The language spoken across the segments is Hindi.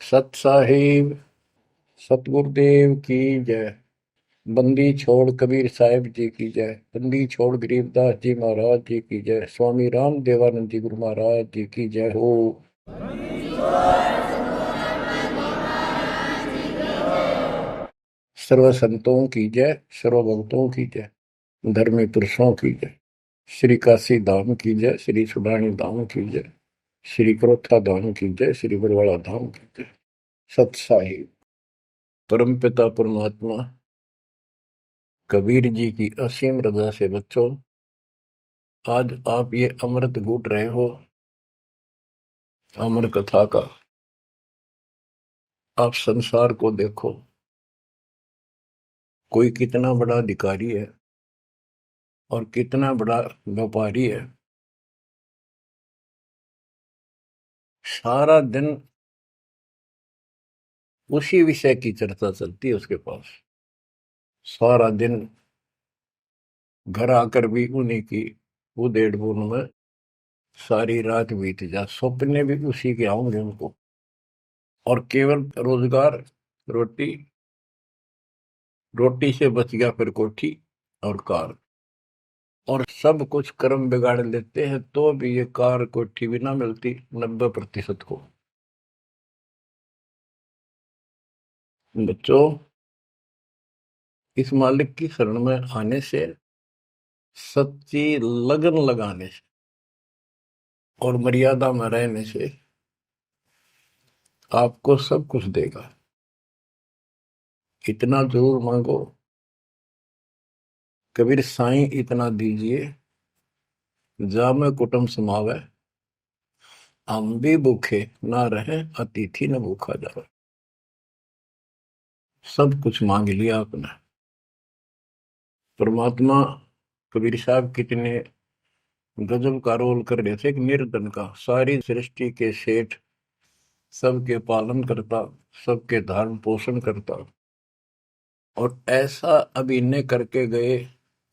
सत साहिब सतगुरुदेव की जय। बंदी छोड़ कबीर साहिब जी की जय। बंदी छोड़ गरीबदास जी महाराज जी की जय। स्वामी राम देवानंद जी गुरु महाराज जी की जय हो। सर्व संतों की जय, सर्व भक्तों की जय, धर्मी पुरुषों की जय। श्री काशी धाम की जय, श्री सुडानी धाम की जय, श्री क्रोथा धाम की जय, श्री बरवाड़ा धाम की जय। सत साहिब परम पिता परमात्मा कबीर जी की असीम रजा से बच्चों, आज आप ये अमृत घूट रहे हो अमर कथा का। आप संसार को देखो, कोई कितना बड़ा अधिकारी है और कितना बड़ा व्यापारी है। सारा दिन उसी विषय की चर्चा चलती है उसके पास। सारा दिन घर आकर भी उन्हीं की उधेड़ बुन में सारी रात बीत जा, सपने भी उसी के आऊंगे उनको। और केवल रोजगार, रोटी, रोटी से बच गया फिर कोठी और कार। और सब कुछ कर्म बिगाड़ लेते हैं तो भी ये कार कोठी भी ना मिलती 90% को। बच्चों, इस मालिक की शरण में आने से, सच्ची लगन लगाने से और मर्यादा में रहने से आपको सब कुछ देगा। इतना जरूर मांगो, कबीर साईं इतना दीजिए, जामे कुटुंब समावे, हम भी भूखे ना रहे, अतिथि न भूखा जावे। सब कुछ मांग लिया आपने। परमात्मा कबीर साहब कितने गजब का रोल कर रहे थे। एक निर्धन का, सारी सृष्टि के सेठ, सबके पालन करता, सबके धारण पोषण करता, और ऐसा अभिनय करके गए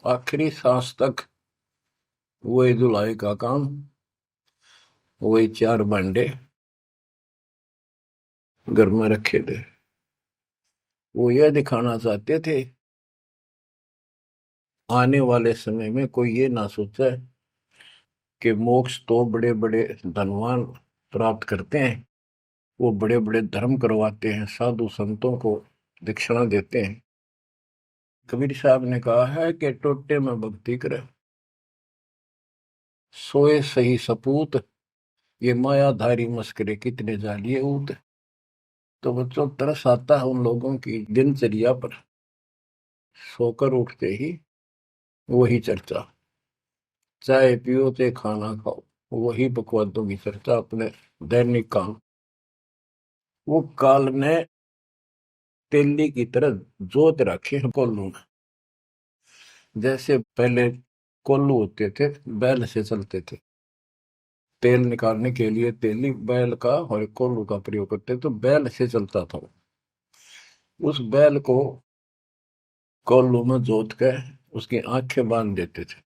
आखिरी सांस तक। वही धुलाई का काम, वही 4 भांडे घर में रखे थे। वो यह दिखाना चाहते थे आने वाले समय में कोई ये ना सोचे कि मोक्ष तो बड़े बड़े धनवान प्राप्त करते हैं, वो बड़े बड़े धर्म करवाते हैं, साधु संतों को दक्षिणा देते हैं। कबीर साहब ने कहा है कि टोटे में भक्ति करे, सोए सही सपूत, ये मायाधारी मस्करे कितने जालिए ऊत। तो बच्चों, तरस आता है उन लोगों की दिनचर्या पर। सोकर उठते ही वही चर्चा, चाय पियो चाहे खाना खाओ, वही बकवादों की चर्चा, अपने दैनिक काम। वो काल ने तेली की तरह जोत रखे हैं कोल्लू में। जैसे पहले कोल्लू होते थे, बैल से चलते थे, तेल निकालने के लिए तेली बैल का और कोल्लू का प्रयोग करते, तो बैल से चलता था। उस बैल को कोल्लू में जोत के उसकी आंखें बांध देते थे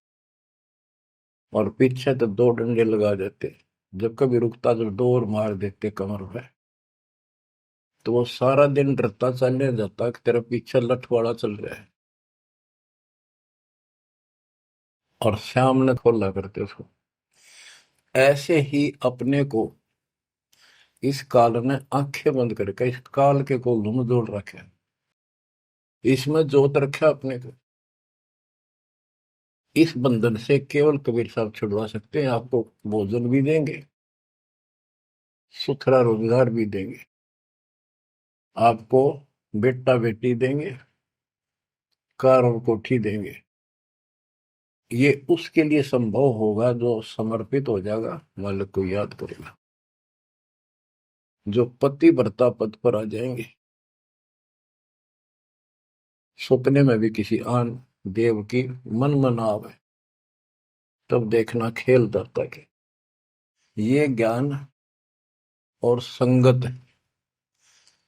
और पीछे तो 2 डंडे लगा देते। जब कभी रुकता तो डोर मार देते कमर पे। तो वो सारा दिन डरता चलने जाता कि तेरा पीछे लठवाड़ा चल रहा है, और शाम ने खोला करते उसको। ऐसे ही अपने को इस काल ने आंखें बंद करके इस काल के कोल्लू में जोड़ रखे, इसमें जोत रखा अपने को। इस बंधन से केवल कबीर साहब छुड़वा सकते हैं। आपको भोजन भी देंगे, सुथरा रोजगार भी देंगे, आपको बेटा बेटी देंगे, कार और कोठी देंगे। ये उसके लिए संभव होगा जो समर्पित हो जाएगा, मालिक को याद करेगा। जो पति व्रता पद पर आ जाएंगे, सपने में भी किसी आन देव की मन में आवे, तब देखना खेल दाता के। ये ज्ञान और संगत,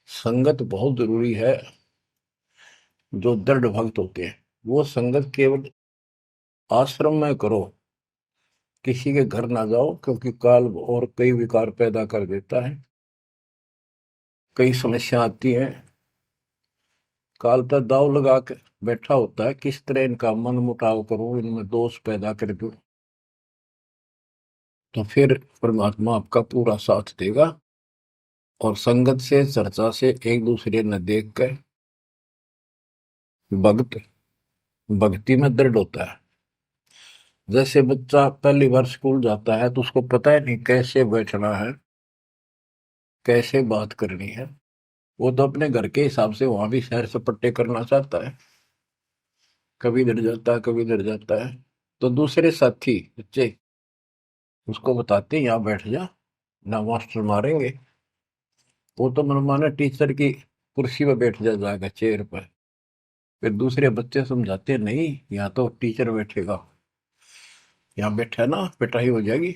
संगत बहुत जरूरी है। जो दृढ़ भक्त होते हैं वो संगत केवल आश्रम में करो, किसी के घर ना जाओ, क्योंकि काल और कई विकार पैदा कर देता है। कई समस्या आती हैं, काल पर दाव लगा के बैठा होता है, किस तरह इनका मन मुटाव करूं, इनमें दोष पैदा कर दूं, तो फिर परमात्मा आपका पूरा साथ देगा। और संगत से, चर्चा से, एक दूसरे न देख कर भक्त भक्ति में दृढ़ होता है। जैसे बच्चा पहली बार स्कूल जाता है तो उसको पता है नहीं कैसे बैठना है, कैसे बात करनी है। वो तो अपने घर के हिसाब से वहां भी सैर सपट्टे करना चाहता है, कभी इधर जाता है कभी इधर जाता है। तो दूसरे साथी बच्चे उसको बताते हैं यहाँ बैठ जा, ना मास्टर मारेंगे। वो तो मनमाना टीचर की कुर्सी पर बैठ जाएगा, चेयर पर। फिर दूसरे बच्चे समझाते हैं नहीं, यहाँ तो टीचर बैठेगा, यहाँ बैठा ना पिटाई हो जाएगी।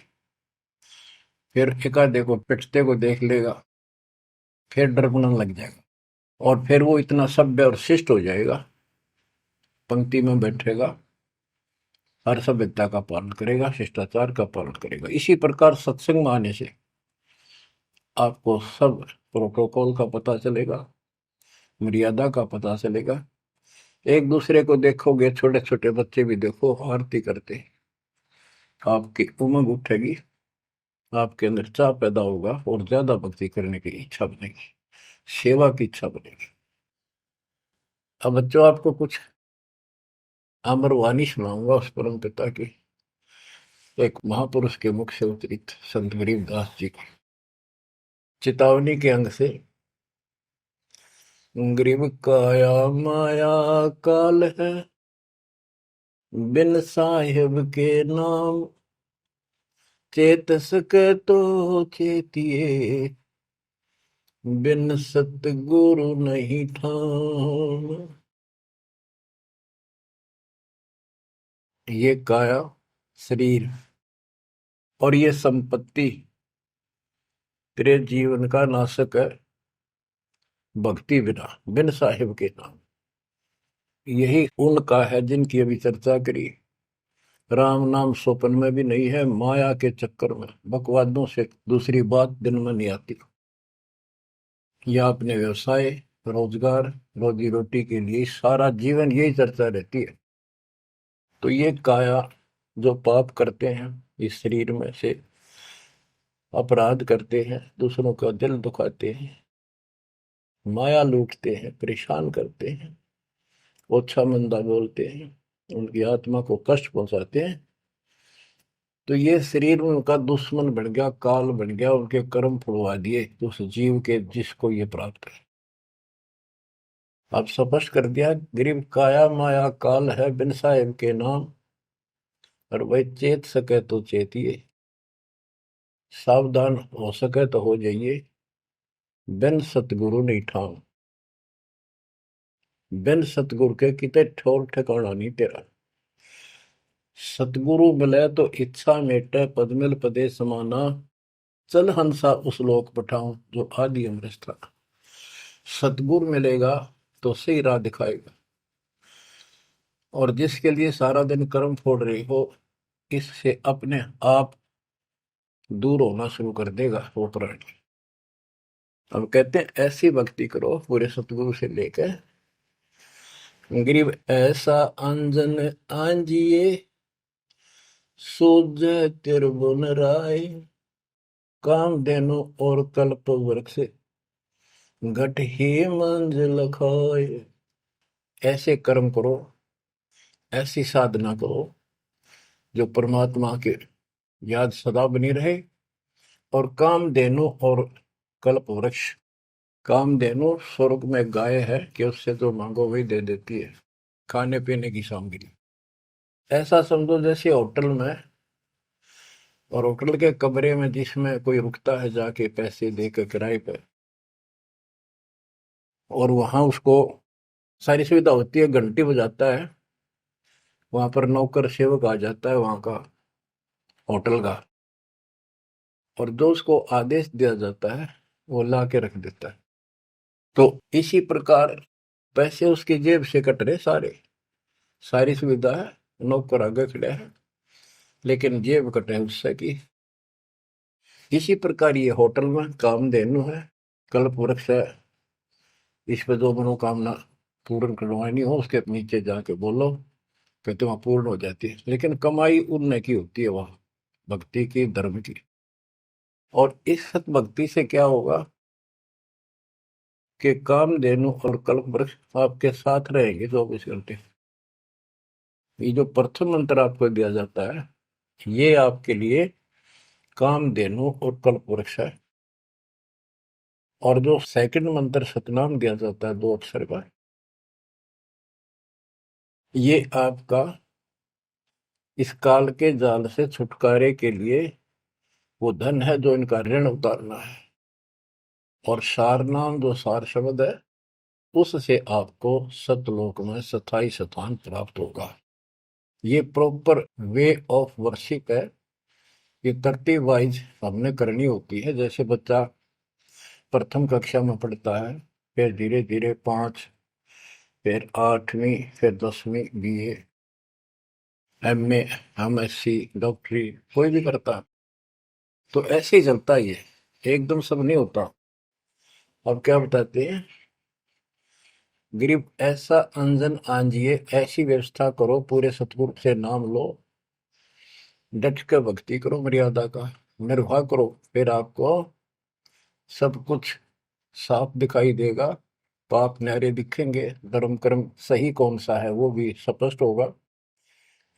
फिर एक आधे को पिटते को देख लेगा, फिर डरने लग जाएगा, और फिर वो इतना सभ्य और शिष्ट हो जाएगा, पंक्ति में बैठेगा, हर सभ्यता का पालन करेगा, शिष्टाचार का पालन करेगा। इसी प्रकार सत्संग में आने से आपको सब प्रोटोकॉल का पता चलेगा, मर्यादा का पता चलेगा। एक दूसरे को देखोगे, छोटे छोटे बच्चे भी देखो आरती करते, आपकी उमंग उठेगी, आपके अंदर चाह पैदा होगा और ज्यादा भक्ति करने की इच्छा बनेगी, सेवा की इच्छा बनेगी। अब बच्चों आपको कुछ अमर वाणी सुनाऊंगा उस परम पिता की, एक महापुरुष के मुख से उतरित संत गरीबदास जी की चेतावनी के अंग से। गरीब काया माया काल है, बिन साहिब के नाम चेत सके तो चेतिए, बिन सतगुरु नहीं ठाम। ये काया शरीर और ये संपत्ति तेरे जीवन का नाशक है, भक्ति बिना, बिन साहिब के नाम। यही उनका है जिनकी अभी चर्चा करी। राम नाम स्वप्न में भी नहीं है, माया के चक्कर में बकवादों से दूसरी बात दिन में नहीं आती। या अपने व्यवसाय, रोजगार, रोजी रोटी के लिए सारा जीवन यही चर्चा रहती है। तो ये काया जो पाप करते हैं, इस शरीर में से अपराध करते हैं, दूसरों का दिल दुखाते हैं, माया लूटते हैं, परेशान करते हैं, ओछा मंदा बोलते हैं, उनकी आत्मा को कष्ट पहुंचाते हैं, तो ये शरीर उनका दुश्मन बन गया, काल बन गया, उनके कर्म फुड़वा दिए उस जीव के जिसको ये प्राप्त है। आप स्पष्ट कर दिया, गरीब काया माया काल है, बिन साहिब के नाम, और वही चेत सके तो चेतिए, सावधान हो सके तो हो जाइए, बिन सतगुरु नहीं ठाम। बिन सतगुरु के किते ठोर ठिकाना नहीं तेरा। सतगुरु मिले तो इच्छा मेटे, पद मिल पदे समाना, चल हंसा उस लोक पठाऊं जो आदि अमृत था। सतगुरु मिलेगा तो सही राह दिखाएगा, और जिसके लिए सारा दिन कर्म फोड़ रही हो, इससे अपने आप दूर होना शुरू कर देगा वो प्राणी। अब कहते हैं ऐसी भक्ति करो पूरे सतगुरु से लेकर, गरीब ऐसा अंजन आंजिए, सूझ त्रिभुवन राय, काम देनो और कल्प वृक्ष, घट ही मंजिल खाए। ऐसे कर्म करो, ऐसी साधना करो जो परमात्मा के याद सदा बनी रहे। और कामधेनु और कल्प वृक्ष, कामधेनु स्वर्ग में गाय है कि उससे जो मांगो वही दे देती है, खाने पीने की सामग्री। ऐसा समझो जैसे होटल में, और होटल के कमरे में जिसमें कोई रुकता है जाके पैसे देकर किराए पे, और वहां उसको सारी सुविधा होती है, घंटी बजाता है, वहां पर नौकर सेवक आ जाता है वहां का होटल का, और जो उसको आदेश दिया जाता है वो ला के रख देता है। तो इसी प्रकार पैसे उसकी जेब से कट रहे सारे, सारी सुविधा है, नौकर आगे खड़े हैं, लेकिन जेब कटे उससे की। इसी प्रकार ये होटल में कामधेनु है, कल्प वृक्ष है, इस पे जो मनोकामना पूर्ण करवानी हो उसके नीचे जाके बोलो, कहते वहां पूर्ण हो जाती है। लेकिन कमाई उनने की होती है वहां, भक्ति की, धर्म की। और इस सत भक्ति से क्या होगा कि कामधेनु और कल्प वृक्ष आपके साथ रहेंगे 24 घंटे। ये जो प्रथम मंत्र आपको दिया जाता है, ये आपके लिए कामधेनु और कल्प वृक्ष है। और जो सेकंड मंत्र सतनाम दिया जाता है 2 अक्षर का, ये आपका इस काल के जाल से छुटकारे के लिए वो धन है जो इनका ऋण उतारना है। और सारनाम जो सार शब्द है, उससे आपको सतलोक में स्थायी स्थान प्राप्त होगा। ये प्रॉपर वे ऑफ वर्शिप है। ये तरतीब वाइज हमने करनी होती है। जैसे बच्चा प्रथम कक्षा में पढ़ता है, फिर धीरे धीरे 5, फिर 8वीं, फिर 10वीं BA, MA, MSc, डॉक्टरी कोई भी करता है, तो ऐसे ही चलता ही है, एकदम सब नहीं होता। अब क्या बताते हैं, गरीब ऐसा अंजन आंजिए, ऐसी व्यवस्था करो, पूरे सतगुरु से नाम लो, डट के भक्ति करो, मर्यादा का निर्वाह करो, फिर आपको सब कुछ साफ दिखाई देगा। पाप न्यारे दिखेंगे, धर्म कर्म सही कौन सा है वो भी स्पष्ट होगा।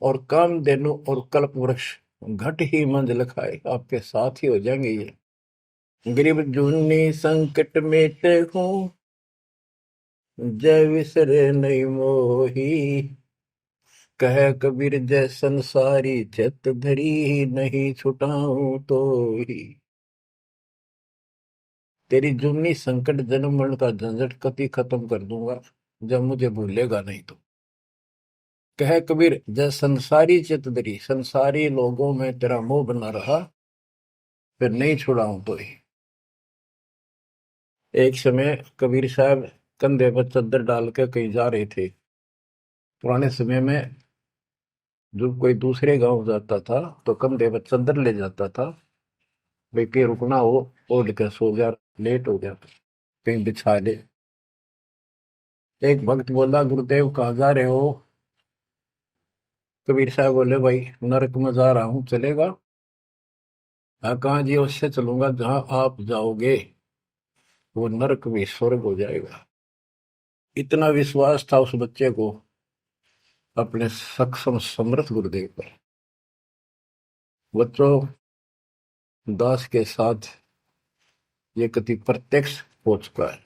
और कामधेनु और कल्प वृक्ष घट ही मंजिल खाए, आपके साथ ही हो जाएंगे ये। गरीब जूनी संकट मेटे हूँ, जय विसरे नहीं मोही, कह कबीर जय संसारी, चित धरी नहीं छुटाऊं तो ही। तेरी जूनी संकट जन्म मरण का झंझट कति खत्म कर दूंगा, जब मुझे भूलेगा नहीं तो। कह कबीर जय संसारी चित धरी, संसारी लोगों में तेरा मोह बना रहा, फिर नहीं छुड़ाऊं तो ही। एक समय कबीर साहब कंधे पर चद्दर डाल के कहीं जा रहे थे। पुराने समय में जब कोई दूसरे गांव जाता था तो कंधे पर चद्दर ले जाता था, भाई कहीं रुकना हो, ओढ़ के सो जा, लेट हो गया तो कहीं बिछा ले। एक भक्त बोला, गुरुदेव कहाँ जा रहे हो? कबीर साहब बोले, भाई नरक में जा रहा हूँ, चलेगा? हाँ, कहाँ जी? उससे चलूंगा जहां आप जाओगे वो नरक भी स्वर्ग हो जाएगा। इतना विश्वास था उस बच्चे को अपने सक्षम समर्थ गुरुदेव पर। बच्चों, दास के साथ ये कति प्रत्यक्ष हो चुका है।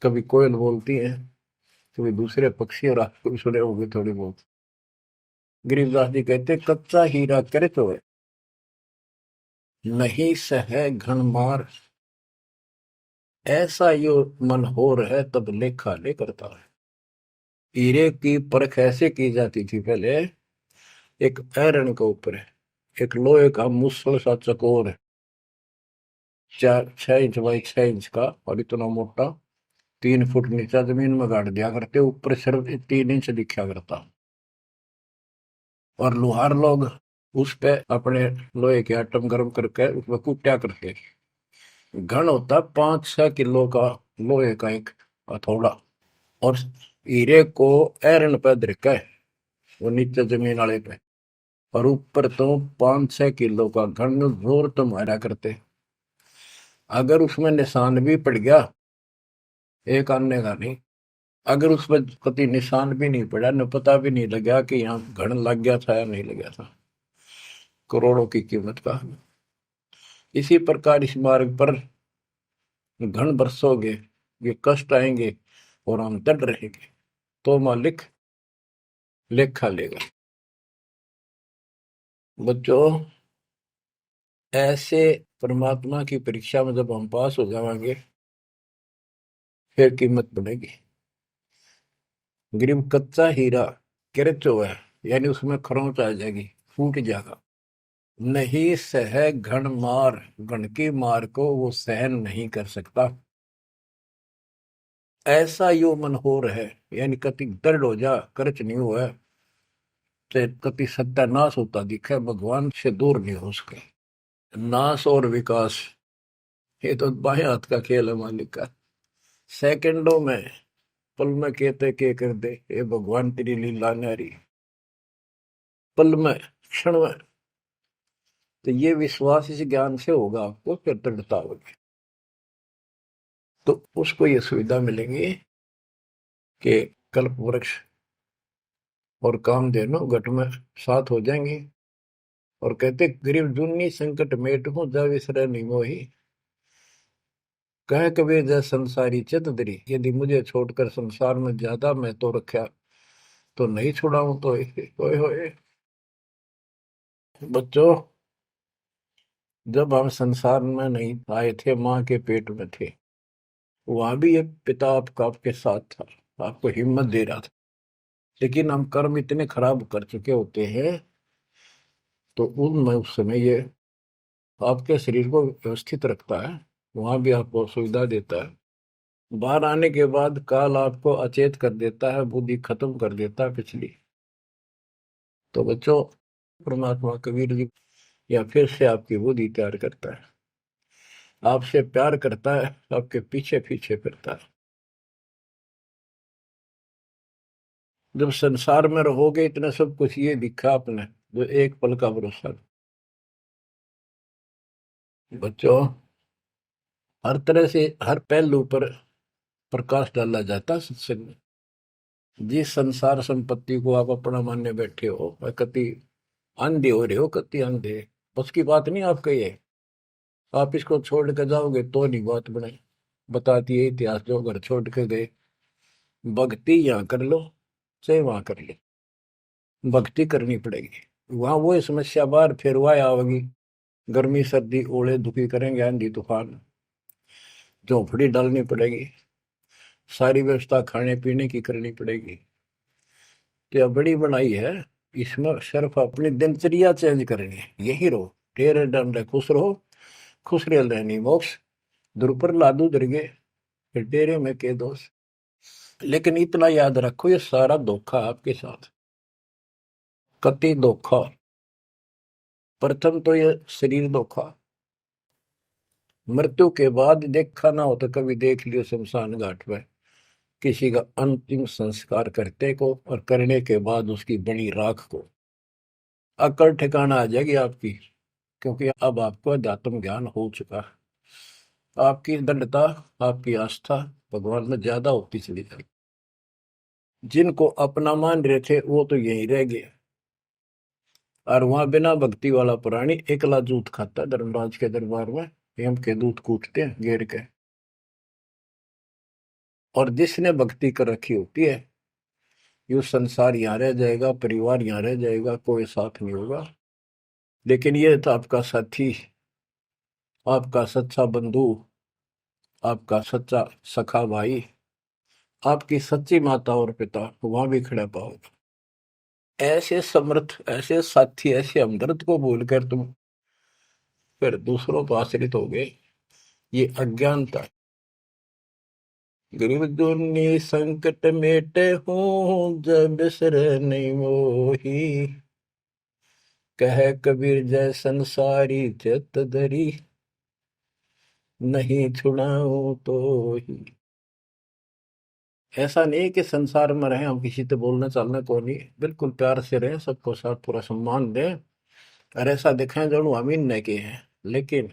कभी कोयल बोलती है, कभी दूसरे पक्षी, और आपको भी सुने होंगे थोड़ी बहुत। गरीबदास जी कहते, कच्चा हीरा करे तो है, नहीं सह घन मार, ऐसा यो मन होर है, तब लेखा ले करता है। हीरे की परख ऐसे की जाती थी पहले, एक आयरन के ऊपर है, एक लोहे का मुसल सा चकोर है, 6 इंच बाई 6 इंच का, और इतना मोटा, 3 फुट नीचा जमीन में गाड़ दिया करते, ऊपर सिर्फ 3 इंच दिखा करता। और लोहार लोग उस पे अपने लोहे के आइटम गर्म करके उसमें कूटा करते। घन होता 5-6 किलो का लोहे का एक हथौड़ा, और हीरे को आयरन पे धरका है वो नीचे जमीन वाले पे, और ऊपर तो 5-6 किलो का घन जोर तो मारा करते। अगर उसमें निशान भी पड़ गया, एक आने का नहीं, अगर उसमें कभी निशान भी नहीं पड़ा, न पता भी नहीं लगा कि यहाँ घन लग गया था या नहीं लग गया था, करोड़ों की कीमत का। इसी प्रकार इस मार्ग पर घन बरसोगे, ये कष्ट आएंगे और हम डट रहेंगे, तो मालिक लेखा लेगा। बच्चों, ऐसे परमात्मा की परीक्षा में जब हम पास हो जाएंगे, फिर कीमत बनेगी। गरीब कच्चा हीरा किरच हुआ है, यानी उसमें खरोंच आ जाएगी, फूट जाएगा। नहीं सह घन मार, घन की मार को वो सहन नहीं कर सकता। ऐसा यो मन हो रहे, यानी कति दर्द हो जा, करच नहीं हुआ, तो कति सत्यानाश होता दिखे, भगवान से दूर नहीं हो सके। नाश और विकास, ये तो बाएं हाथ का खेल है मालिक का। सेकंडों में, पल में कहते के कर दे, ये भगवान तेरी लीला न्यारी। पल में, क्षण में। तो ये विश्वास इस ज्ञान से होगा आपको, फिर दृढ़ता होगी। तो उसको ये सुविधा मिलेगी कि कल्प वृक्ष और कामधेनु घट में साथ हो जाएंगे। और कहते गरीब जुन्नी संकट मेट हूं जा विसरे नहीं मोही। कह कबीर जय संसारी चित दरी, यदि मुझे छोड़कर संसार में ज्यादा मैं तो रखा तो नहीं छुड़ाऊं तो होए होए। बच्चों, जब हम संसार में नहीं आए थे, माँ के पेट में थे, वहां भी एक पिता आपका आपके साथ था, आपको हिम्मत दे रहा था। लेकिन हम कर्म इतने खराब कर चुके होते हैं, तो उनमें उस समय ये आपके शरीर को व्यवस्थित रखता है, वहां भी आपको सुविधा देता है। बाहर आने के बाद काल आपको अचेत कर देता है, बुद्धि खत्म कर देता है पिछली। तो बच्चों, परमात्मा कबीर जी या फिर से आपकी बुद्धि तैयार करता है, आपसे प्यार करता है, आपके पीछे पीछे फिरता है। जब संसार में रहोगे, इतना सब कुछ ये दिखा आपने, जो एक पल का भरोसा। बच्चों, हर तरह से हर पहलू पर प्रकाश डाला जाता है सत्संग में। जिस संसार संपत्ति को आप अपना मानने बैठे हो, कति अंधे हो रहे हो, कति अंधे, बस की बात नहीं आपका ये। आप इसको छोड़ के जाओगे तो नहीं बात बने। बताती है इतिहास, जो घर छोड़ के गए, भक्ति यहाँ कर लो चाहे वहां कर लो, भक्ति करनी पड़ेगी। वहां वो समस्या बार फिर वह आवेगी, गर्मी सर्दी ओले दुखी करेंगे, आंधी तूफान, झोपड़ी डालनी पड़ेगी, सारी व्यवस्था खाने पीने की करनी पड़ेगी। तो यह बड़ी बनाई है, इसमें सिर्फ अपनी दिनचर्या चेंज करनी है। यही रहो, टेरे डंडे खुश रहो, खुश रह रहनी मोक्ष, दुर लादू दरगे, फिर डेरे में के दोष। लेकिन इतना याद रखो, ये सारा धोखा आपके साथ, कति धोखा। प्रथम तो ये शरीर धोखा, मृत्यु के बाद देखा ना हो तो कभी देख लियो शमशान घाट में किसी का अंतिम संस्कार करते को, और करने के बाद उसकी बड़ी राख को अकड़ ठिकाना आ जाएगी आपकी। क्योंकि अब आपको अध्यात्म ज्ञान हो चुका है, आपकी दृढ़ता, आपकी आस्था भगवान में ज्यादा होती चली जाएगी। जिनको अपना मान रहे थे वो तो यहीं रह गए, और वहां बिना भक्ति वाला प्राणी एकला जूत खाता धर्मराज के दरबार में, यम के दूत कूटते हैं घेर के। और जिसने भक्ति कर रखी होती है, ये संसार यहाँ रह जाएगा, परिवार यहाँ रह जाएगा, कोई साथ नहीं होगा। लेकिन ये तो आपका साथी, आपका सच्चा बंधु, आपका सच्चा सखा भाई, आपकी सच्ची माता और पिता वहां भी खड़ा पाओगे। ऐसे समर्थ, ऐसे साथी, ऐसे हमदर्द को भूलकर तुम फिर दूसरों पर आश्रित हो गए, ये अज्ञानता। गरीब दुनी संकट मेटे हूँ, जब बिसर नहीं मोही। कह कबीर जय संसारी चित धरी, नहीं छुड़ाऊं तो ही। ऐसा नहीं कि संसार में रहे हम किसी से बोलने चालने को नहीं, बिल्कुल प्यार से रहे, सबको साथ पूरा सम्मान दें, और ऐसा दिखाएं जो हम इन नहीं के हैं, लेकिन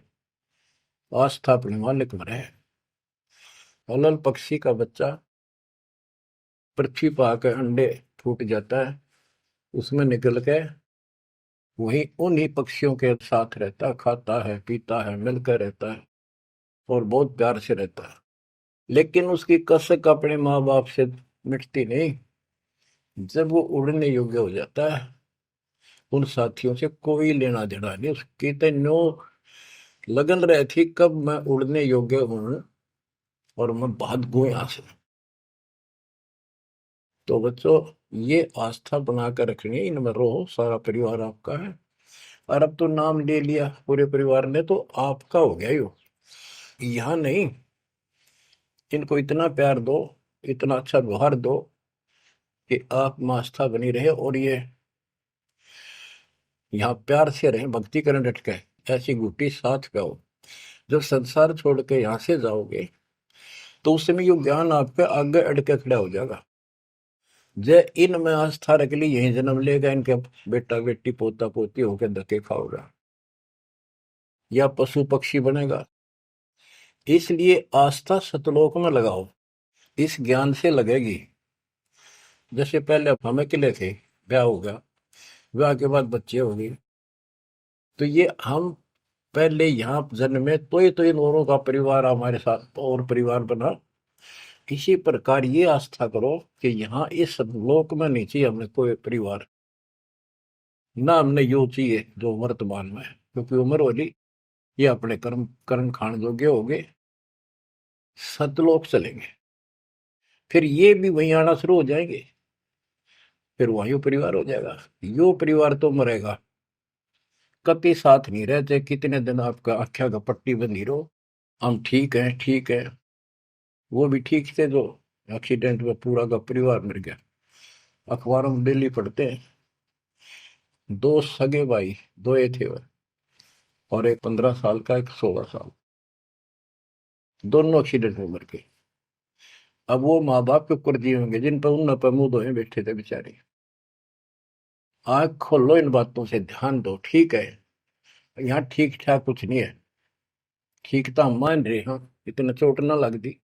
आस्था अपने मालिक में रहे। अलल पक्षी का बच्चा पृथ्वी पर आकर अंडे फूट जाता है, उसमें निकल के वही उन्हीं पक्षियों के साथ रहता है, खाता है, पीता है, मिलकर रहता है, और बहुत प्यार से रहता है। लेकिन उसकी कसक अपने माँ बाप से मिटती नहीं। जब वो उड़ने योग्य हो जाता है, उन साथियों से कोई लेना देना नहीं, उसकी तो नो लगन रही थी कब मैं उड़ने योग्य हूं और मैं भाग गूं यहां से। तो बच्चों, ये आस्था बनाकर रखनी है, इनमें रहो, सारा परिवार आपका है। और अब तो नाम ले लिया पूरे परिवार ने, तो आपका हो गया यो। यहाँ नहीं, इनको इतना प्यार दो, इतना अच्छा व्यवहार दो कि आप में आस्था बनी रहे, और ये यहाँ प्यार से रहे, भक्ति करें डट के, ऐसी गुटी साथ पे हो। जब संसार छोड़ के यहां से जाओगे तो उस समय ये ज्ञान आप पे आगे अड़के खड़ा हो जाएगा। जय इनमें आस्था रख ली, यही जन्म लेगा, इनके बेटा बेटी पोता पोती होकर धक्के खाओगा या पशु पक्षी बनेगा। इसलिए आस्था सतलोक में लगाओ, इस ज्ञान से लगेगी। जैसे पहले हम अकेले थे, ब्याह हो गया, ब्याह के बाद बच्चे हो गए, तो ये हम पहले यहाँ जन्मे तो इन औरों का परिवार हमारे साथ और परिवार बना। इसी प्रकार ये आस्था करो कि यहाँ इस लोक में नहीं चाहिए हमें कोई परिवार, ना हमने यो चाहिए जो वर्तमान में है, क्योंकि उम्र होली ये अपने कर्म कर्म खान योग्य हो गए, सतलोक चलेंगे, फिर ये भी वहीं आना शुरू हो जाएंगे, फिर वहीं परिवार हो जाएगा। यो परिवार तो मरेगा, कति साथ नहीं रहते, कितने दिन आपका आख्या का पट्टी बंधी रहो, हम ठीक है ठीक है। वो भी ठीक थे जो एक्सीडेंट में पूरा का परिवार मर गया। अखबारों में डेली पढ़ते हैं, दो सगे भाई, दो ये थे, और एक 15 साल का, एक 16 साल, दोनों एक्सीडेंट में मर गए। अब वो माँ बाप के ऊपर जी होंगे जिन पर उन पर मुंह धोए बैठे थे बेचारे। आंख खोलो, इन बातों से ध्यान दो। ठीक है, यहाँ ठीक ठाक कुछ नहीं है, ठीक तो हम मान रहे हैं, इतना चोट ना लग दी।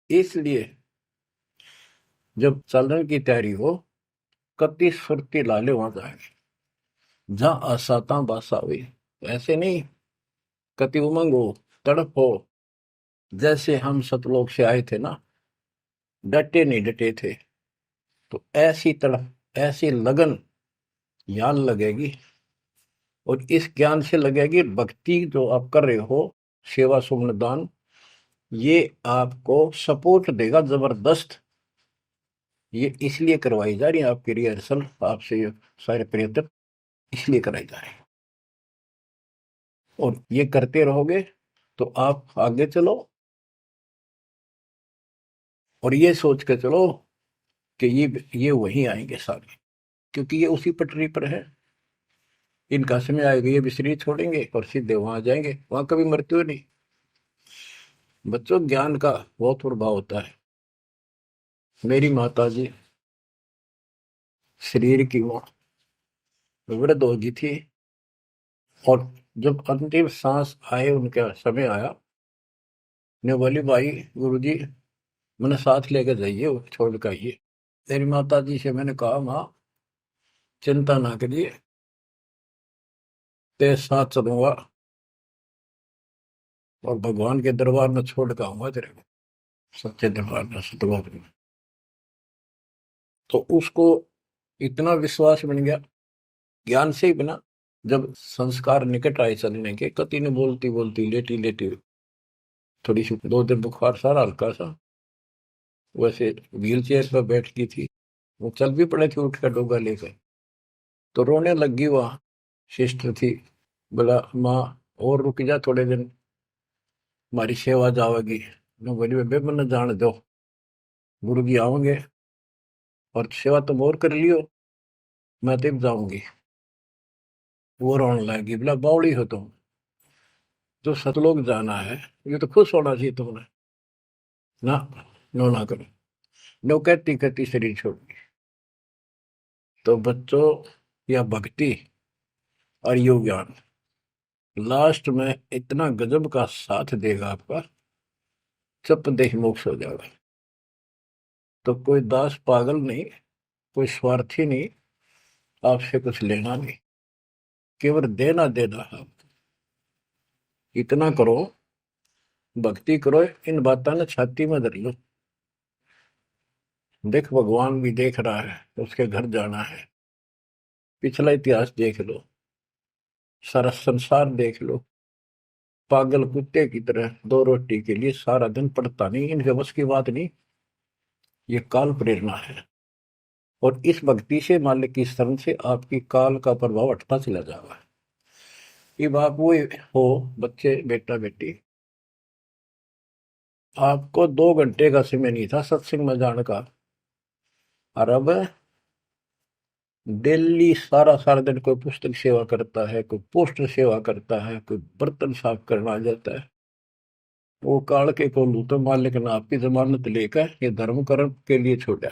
इसलिए जब चलने की तैयारी हो, कति सुरती लाले वहां जाएंगे जहां आसाता बासा हुई। ऐसे नहीं, कति उमंग हो, तड़प हो, जैसे हम सतलोक से आए थे ना, डटे नहीं डटे थे, तो ऐसी तड़प ऐसी लगन यान लगेगी। और इस ज्ञान से लगेगी भक्ति जो आप कर रहे हो, सेवा सुमन दान, ये आपको सपोर्ट देगा जबरदस्त। ये इसलिए करवाई जा रही है आपकी रिहर्सल, आपसे ये सारे प्रयत्न इसलिए कराए जा रहे हैं। और ये करते रहोगे तो आप आगे चलो, और ये सोच के चलो कि ये वहीं आएंगे सारे, क्योंकि ये उसी पटरी पर है। इनका समय आएगा, ये भी शरीर छोड़ेंगे और सीधे वहां जाएंगे, वहां कभी मृत्यु नहीं। बच्चों, ज्ञान का बहुत प्रभाव होता है। मेरी माता जी शरीर की वो वृद्ध हो गई थी, और जब अंतिम सांस आए, उनका समय आया, ने बोली भाई गुरु जी मैंने साथ लेकर जाइए, वो छोड़ कर आइए। मेरी माता जी से मैंने कहा, माँ चिंता ना करिए, तेरे साथ चलूंगा और भगवान के दरबार में छोड़ कर आऊंगा तेरे को, सच्चे दरबार में, सतलोक में। तो उसको इतना विश्वास बन गया, ज्ञान से ही बना। जब संस्कार निकट आए चलने के, कति ने बोलती बोलती लेटी लेटी, थोड़ी सी 2 दिन बुखार सारा हल्का सा, वैसे व्हील चेयर पर बैठ की थी, वो चल भी पड़े थे उठ कर डोगा लेकर, तो रोने लगी। वहाँ सिस्टर थी, बोला माँ और रुक जा थोड़े दिन, हमारी सेवा जाओगी। मैं बोली बेबे मैंने जान दो, गुरु जी आओगे और सेवा तुम और कर लियो, मैं तब जाऊंगी। वो रोने लगी, बोला बावड़ी हो तुम, जो सतलोक जाना है ये तो खुश होना चाहिए तुमने, ना नो ना करो। नो कहती कहती शरीर छोड़ दी। तो बच्चों, या भक्ति और योग ज्ञान लास्ट में इतना गजब का साथ देगा आपका, चप देह मोक्ष हो जाएगा। तो कोई दास पागल नहीं, कोई स्वार्थी नहीं, आपसे कुछ लेना नहीं, केवल देना देना है। इतना करो, भक्ति करो, इन बातों ने छाती में धर लो। देख भगवान भी देख रहा है, उसके घर जाना है, पिछला इतिहास देख लो, सारा संसार देख लो। पागल कुत्ते की तरह 2 रोटी के लिए सारा दिन पड़ता नहीं, इनके बस की बात नहीं। ये काल प्रेरणा है, और इस भक्ति से, मालिक की शरण से आपकी काल का प्रभाव हटता चला जाएगा। अब आप वो हो बच्चे, बेटा बेटी, आपको 2 घंटे का समय नहीं था सत्संग में जाने का, और अब डेली सारा सारा दिन कोई पुस्तक सेवा करता है, कोई पोस्टर सेवा करता है, कोई बर्तन साफ करना आ जाता है। वो काल के को लू तो मालिक ने आपकी जमानत लेकर ये धर्म कर्म के लिए छोड़ा।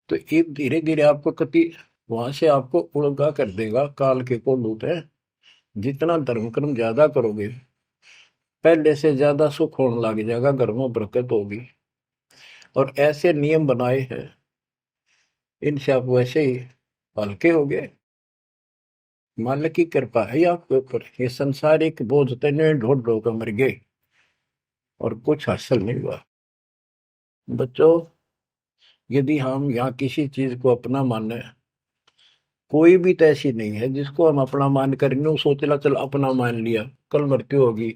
तो ये धीरे धीरे आपको कति वहां से आपको उड़गा कर देगा काल के को लूट है। जितना धर्म कर्म ज्यादा करोगे पहले से ज्यादा सुख होने लग जाएगा, घर में बरकत होगी। और ऐसे नियम बनाए हैं इनसे आप वैसे ही हल्के हो गए। मालिक की कृपा है आपके ऊपर। ये संसारिक बोझ तने ढोल ढो कर मर गए और कुछ हासिल नहीं हुआ। बच्चों, यदि हम यहाँ किसी चीज को अपना माने, कोई भी तो ऐसी नहीं है जिसको हम अपना मान करेंगे वो सोचला चल अपना मान लिया कल मृत्यु होगी।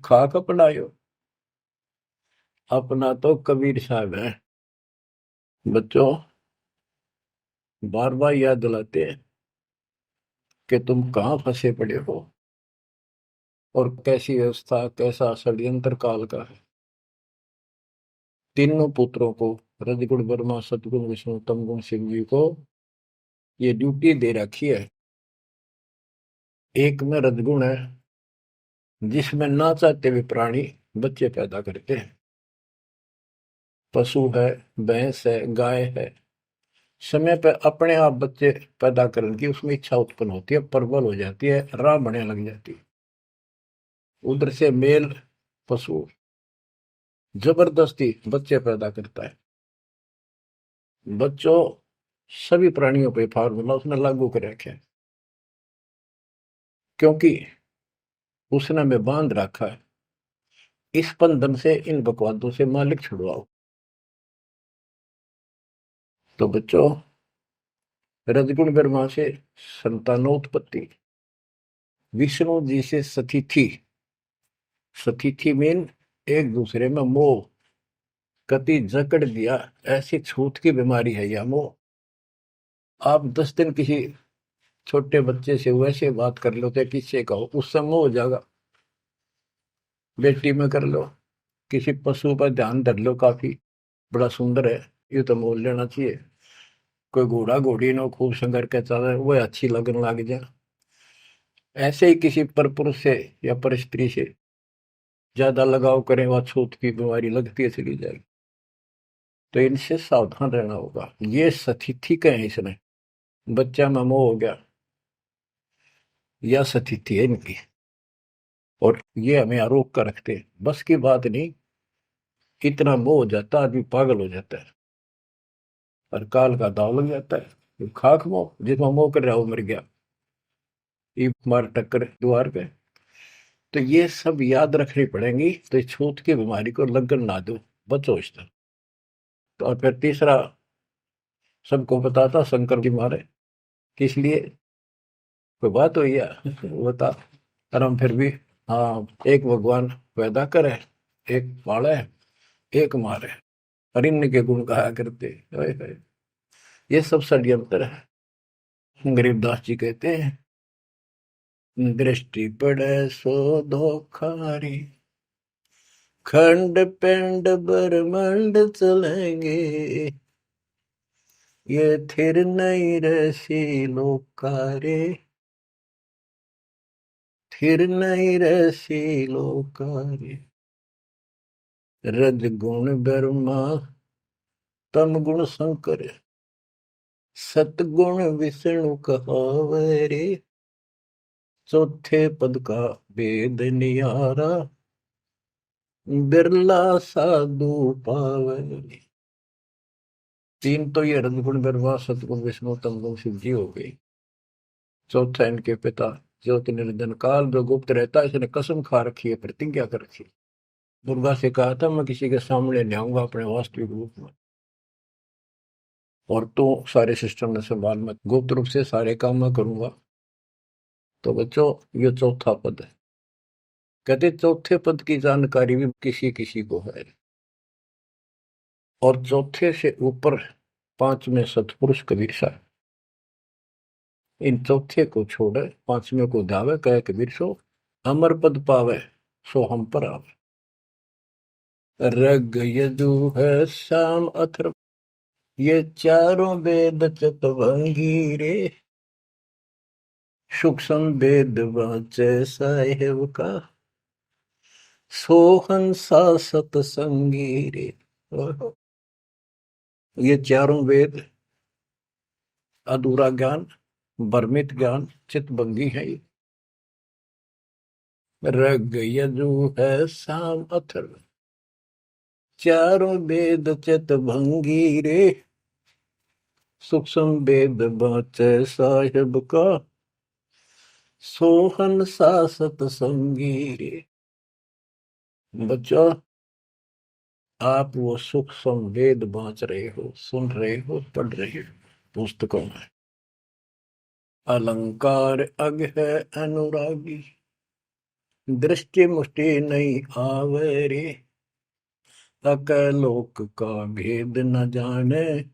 खाक अपनायो, अपना तो कबीर साहब है। बच्चों, बार बार याद दिलाते हैं कि तुम कहाँ फंसे पड़े हो और कैसी व्यवस्था कैसा षड्यंत्र काल का है। तीनों पुत्रों को, रजगुण ब्रह्मा सतगुण विष्णु तमगुण शिव जी को ये ड्यूटी दे रखी है। एक में रजगुण है जिसमें ना चाहते हुए प्राणी बच्चे पैदा करते हैं। पशु है, भैंस है, गाय है, समय पर अपने आप बच्चे पैदा करने की उसमें इच्छा उत्पन्न होती है, प्रबल हो जाती है, राह बढ़ने लग जाती है। उधर से मेल पशु जबरदस्ती बच्चे पैदा करता है। बच्चों, सभी प्राणियों पे फार्मूला उसने लागू कर रखे है, क्योंकि उसने हमें बांध रखा है। इस बंधन से, इन बकवादों से मालिक छुड़वाओ। तो बच्चों, रजगुण ब्रह्मा से संतानोत्पत्ति, विष्णु जी से सतिथि। सतिथि मीन एक दूसरे में मोह, कति जकड़ दिया, ऐसी छूत की बीमारी है यह मोह। आप 10 दिन किसी छोटे बच्चे से वैसे बात कर लो तो किससे कहो उससे मोह हो जाएगा। बेटी में कर लो, किसी पशु पर ध्यान धर लो, काफी बड़ा सुंदर है ये तो मोल लेना चाहिए। कोई घोड़ा घोड़ी नो खूब संगर के चल वो अच्छी लगने लग जाए। ऐसे ही किसी पर पुरुष से या पर स्त्री से ज्यादा लगाव करें वह छूत की बीमारी लगती है चली जाएगी। तो इनसे सावधान रहना होगा। ये सतिथि कहे इसने, बच्चा में मोह हो गया, यह सतिथि है इनकी। और ये हमें आरोप कर रखते हैं, बस की बात नहीं, इतना मोह हो जाता आदमी पागल हो जाता है और काल का दाव लग जाता है। ये खाक मोह, जिसमें मोह कर रहा वो मर गया, ये मार टक्कर द्वार पे। तो ये सब याद रखनी पड़ेंगी, तो इस छूत की बीमारी को लगन ना दो, बचो इससे। तो और फिर तीसरा सबको बताता शंकर की मारे किस लिए, कोई बात हुई है बता। और हम फिर भी, हाँ, एक भगवान पैदा करे, एक पाले, एक मारे, हरिण्य के गुण गाया करते। हाय हाय, ये सब षड्यंत्र है। गरीबदास जी कहते हैं, दृष्टि पड़े सो धोखारी, खंड पिंड ब्रह्मांड चलेंगे, ये थिर नहीं रसी लोकारे, थिर नहीं रसी लोकारे। रज गुण ब्रह्मा तम गुण शंकर, सतगुण विष्णु कहावे रे, चौथे पद का वेद नियारा, बिरला साधु पावे। तीन तो ये रजगुण ब्रह्मा सतगुण विष्णु तमगुण शिव जी हो गई। चौथा इनके पिता ज्योति निरंजन काल जो गुप्त रहता है, इसने कसम खा रखी है, प्रतिज्ञा कर रखी है। दुर्गा से कहा था मैं किसी के सामने नहीं आऊंगा अपने वास्तविक रूप में, और तो सारे सिस्टम में संभाल, मैं गुप्त रूप से सारे काम मैं करूंगा। तो बच्चों, ये चौथा पद है। कहते चौथे पद की जानकारी भी किसी किसी को है, और चौथे से ऊपर 5 में सतपुरुष कबीर साहब। इन चौथे को छोड़े 5वें को धावे, कहे कबीर सो अमर पद पावे, सो हम पर आवे। रग यजु है श्याम अथर्व, ये चारों वेद चतुरंगी रे, सूक्ष्म वेद वाचे साहेब का, सोहंसा सतसंगी रे। ये चारों वेद अधूरा ज्ञान, भ्रमित ज्ञान, चितभंगी है ये। रग यजु है साम अथर्व, चारों वेद चितभंगी रे। सूक्ष्म वेद बाचे साहिब का, सोहन सा सतसंगी रे। बच्चों, आप वो सूक्ष्म वेद बांच रहे हो, सुन रहे हो, पढ़ रहे हो पुस्तकों में। अलंकार अग है अनुरागी, दृष्टि मुष्टि नहीं आवे रे। अकलोक का भेद न जाने,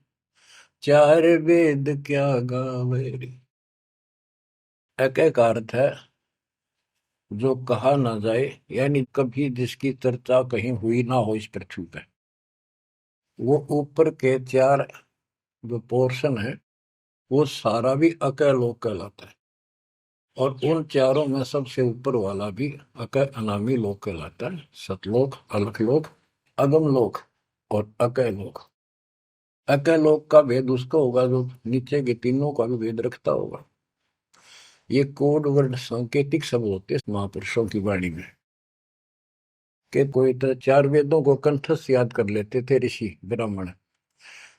चार वेद क्या गावे रे। एक का अर्थ है जो कहा ना जाए, यानी कभी जिसकी चर्चा कहीं हुई ना हो इस पृथ्वी पे। वो ऊपर के चार जो पोर्शन है वो सारा भी अकलोक कहलाता है। और उन चारों में सबसे ऊपर वाला भी अकय अनामी लोक कहलाता है। सतलोक, अलखलोक, अगम लोक और अकय लोक। अकय लोक का भेद उसका होगा जो नीचे के तीनों का भी भेद रखता होगा। ये कोड वर्ड सांकेतिक शब्द होते हैं महापुरुषों की वाणी में। कि कोई तो चार वेदों को कंठस्थ याद कर लेते थे ऋषि ब्राह्मण,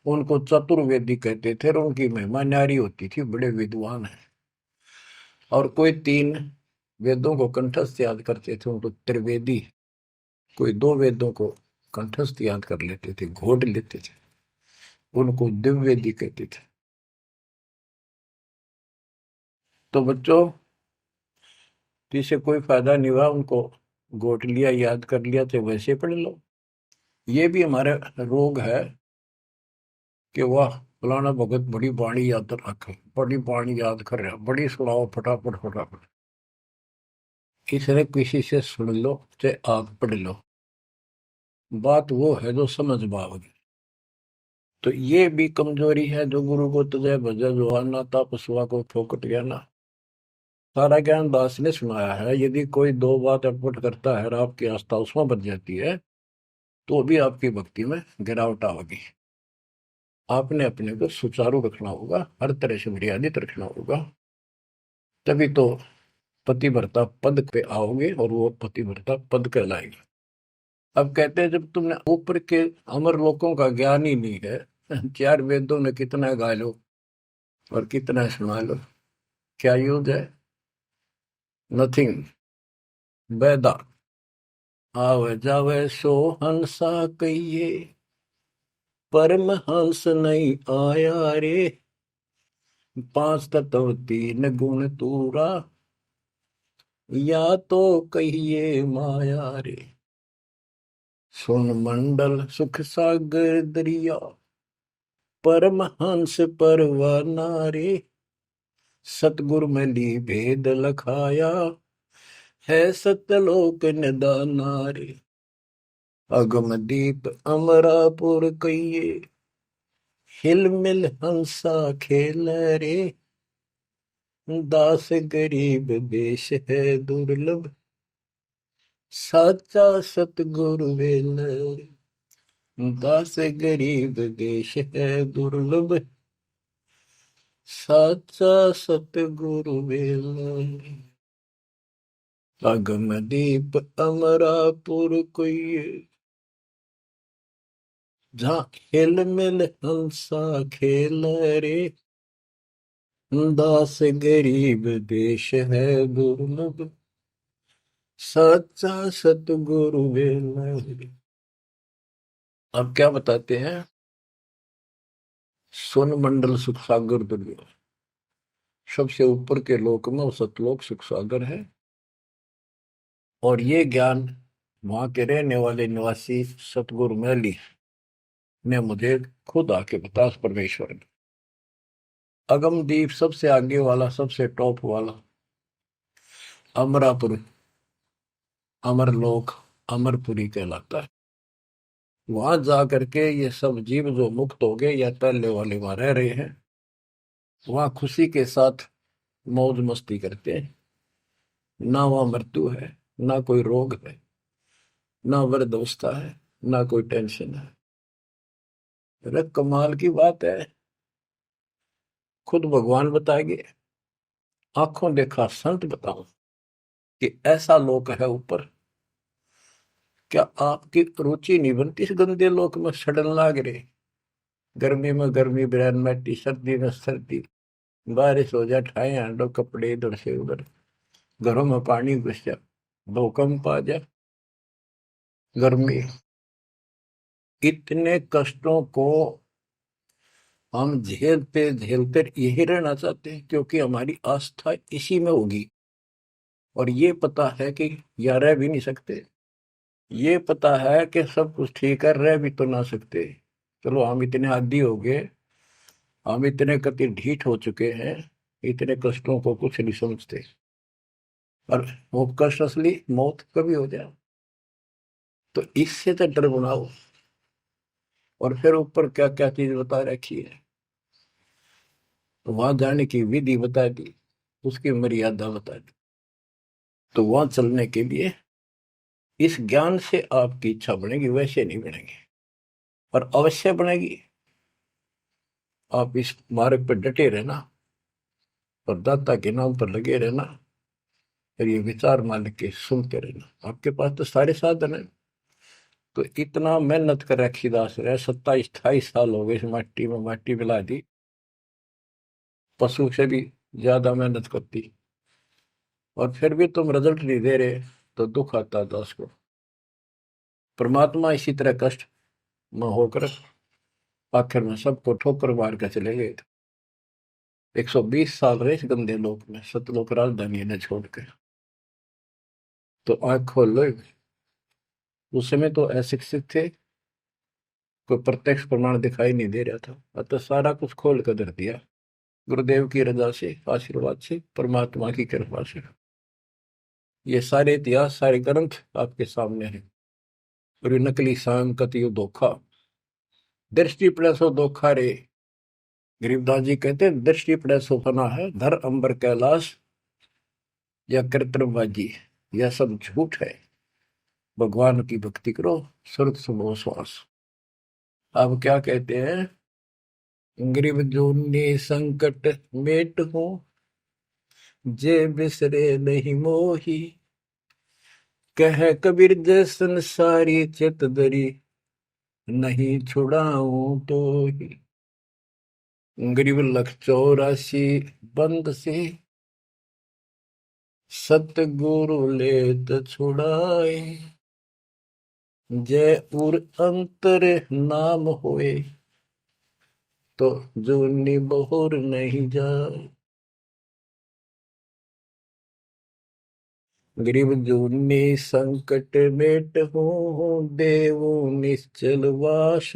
उनको चतुर्वेदी कहते थे और उनकी महिमा न्यारी होती थी, बड़े विद्वान है। और कोई तीन वेदों को कंठस्थ याद करते थे, उनको त्रिवेदी। कोई दो वेदों को कंठस्थ याद कर लेते थे, घोट लेते थे, उनको दिव्यवेदी कहते थे। तो बच्चों, जिसे कोई फायदा नहीं हुआ, उनको घोट लिया, याद कर लिया, तो वैसे पढ़ लो। ये भी हमारा रोग है कि वाह फलाना भगत बड़ी बाणी याद रखे, बड़ी बाणी याद कर रहा, बड़ी सुनाओ फटाफट फटाफट। इसने किसी से सुन लो चाहे आप पढ़ लो, बात वो है जो समझ पाओगे। तो ये भी कमजोरी है जो गुरु को तुझे भजा जो आना था पशुआ को फोकट गया ना। सारा ज्ञान दास ने सुनाया है। यदि कोई दो बात अटपट करता है और आपकी आस्था उसमें बच जाती है तो भी आपकी भक्ति में गिरावट आएगी। आपने अपने को सुचारू रखना होगा, हर तरह से मर्यादित रखना होगा, तभी तो पतिव्रता पद पे आओगे और वो पतिव्रता पद कहलाएगा। अब कहते हैं जब तुमने ऊपर के अमर लोकों का ज्ञान ही नहीं है, चार वेदों में कितना गा लो और कितना सुना लो, क्या यूज है? नथिंग। बैदा आवे जावे सो हंसा कहिए, परमहंस नहीं आया रे। पांच तत्व तीन गुण तूरा, या तो कहिए माया रे। सुन मंडल सुख सागर दरिया, परमहंस परवाना रे। सतगुरु में ली भेद लखाया, है सतलोक निदाना रे। अगम दीप अमरापुर कहिए, हिल मिल हंसा खेल रे। दास गरीब देश है दुर्लभ, साचा सतगुरु वेल रे। दास गरीब देश है दुर्लभ, साचा सतगुरु वेल रे। अगम दीप अमरापुर कोई, जहाँ हिल मिल हंसा खेल रे। दास गरीब देश है दुर्लभ, सच्चा सतगुरु वेल। अब क्या बताते हैं? सुन मंडल सुख सागर दुर्लभ, सबसे ऊपर के लोक में वो सतलोक सुख सागर है। और ये ज्ञान वहां के रहने वाले निवासी सतगुरु मैली ने मुझे खुद आके बताया, परमेश्वर ने। अगमदीप सबसे आगे वाला, सबसे टॉप वाला अमरापुर, अमरलोक, अमरपुरी कहलाता है। वहां जा करके ये सब जीव जो मुक्त हो गए या पहले वाले वहां रह रहे हैं, वहां खुशी के साथ मौज मस्ती करते हैं। ना वहां मृत्यु है, ना कोई रोग है, ना वृद्धावस्था है, ना कोई टेंशन है। अरे कमाल की बात है, खुद भगवान बताएंगे, आंखों देखा संत बताऊं कि ऐसा लोक है ऊपर। क्या आपकी रुचि नहीं बनती इस गंदे लोक में सड़न लाग रहे? गर्मी में गर्मी बिरान मैटी, सर्दी में सर्दी, बारिश हो जाए ठाए हांडो कपड़े इधर से उधर, घरों में पानी घुस जाए, भूकंप आ जाए, गर्मी, इतने कष्टों को हम झेलते झेलते यही रहना चाहते हैं, क्योंकि हमारी आस्था इसी में होगी। और ये पता है कि या रह भी नहीं सकते, ये पता है कि सब कुछ ठीक है, रह भी तो ना सकते। चलो हम इतने आदी हो गए, हम इतने कति ढीठ हो चुके हैं, इतने कष्टों को कुछ नहीं समझते। और वो कष्ट असली मौत कभी हो जाए, तो इससे तो डर बनाओ। और फिर ऊपर क्या क्या चीज बता रखी है, तो वहां जाने की विधि बता दी, उसकी मर्यादा बता दी। तो वहां चलने के लिए इस ज्ञान से आपकी इच्छा बनेगी, वैसे नहीं बनेगी, और अवश्य बनेगी। आप इस मार्ग पर डटे रहना और दाता के नाम पर लगे रहना, फिर ये विचार मान के सुनते रहना। आपके पास तो सारे साधन है। तो इतना मेहनत कर रखी दास रहे, 27-28 साल हो गए इस माटी में माटी मिला दी, पशु से भी ज्यादा मेहनत करती, और फिर भी तुम रिजल्ट नहीं दे रहे, तो दुख आता है दास को। परमात्मा इसी तरह कष्ट में होकर आखिर में सबको ठोकर मार कर चले गए थे। 120 साल रहे इस गंदे लोक में, सतलोक राजधानी ने छोड़ के। तो आंख खोल लो। उस समय तो अशिक्षित थे, कोई प्रत्यक्ष प्रमाण दिखाई नहीं दे रहा था, अतः सारा कुछ खोल कर धर दिया, गुरुदेव की रजा से, आशीर्वाद से, परमात्मा की कृपा से। ये सारे इतिहास, सारे ग्रंथ आपके सामने हैं। और ये नकली सांग कतियो धोखा, दृष्टि पड़े सो धोखा रे। गरीबदास जी कहते हैं, दृष्टि पड़े सो फना है, धर अंबर कैलाश या कृत्रिमबाजी, यह सब झूठ है। भगवान की भक्ति करो, सुरत सुबह श्वास। अब क्या कहते हैं, गरीब जूनी संकट मेट हो, जे बिसरे नहीं मोही, कह कबीर जय संसारी चित दरी, नहीं छुड़ाऊं तो ही। गरीब लख 84 बंद से, सतगुरु लेत छुड़ाए, जय उर अंतर नाम होए, तो जूनी बहुर नहीं जाए। गरीब जूनी संकट मेट हूँ, देवू निश्चल वास,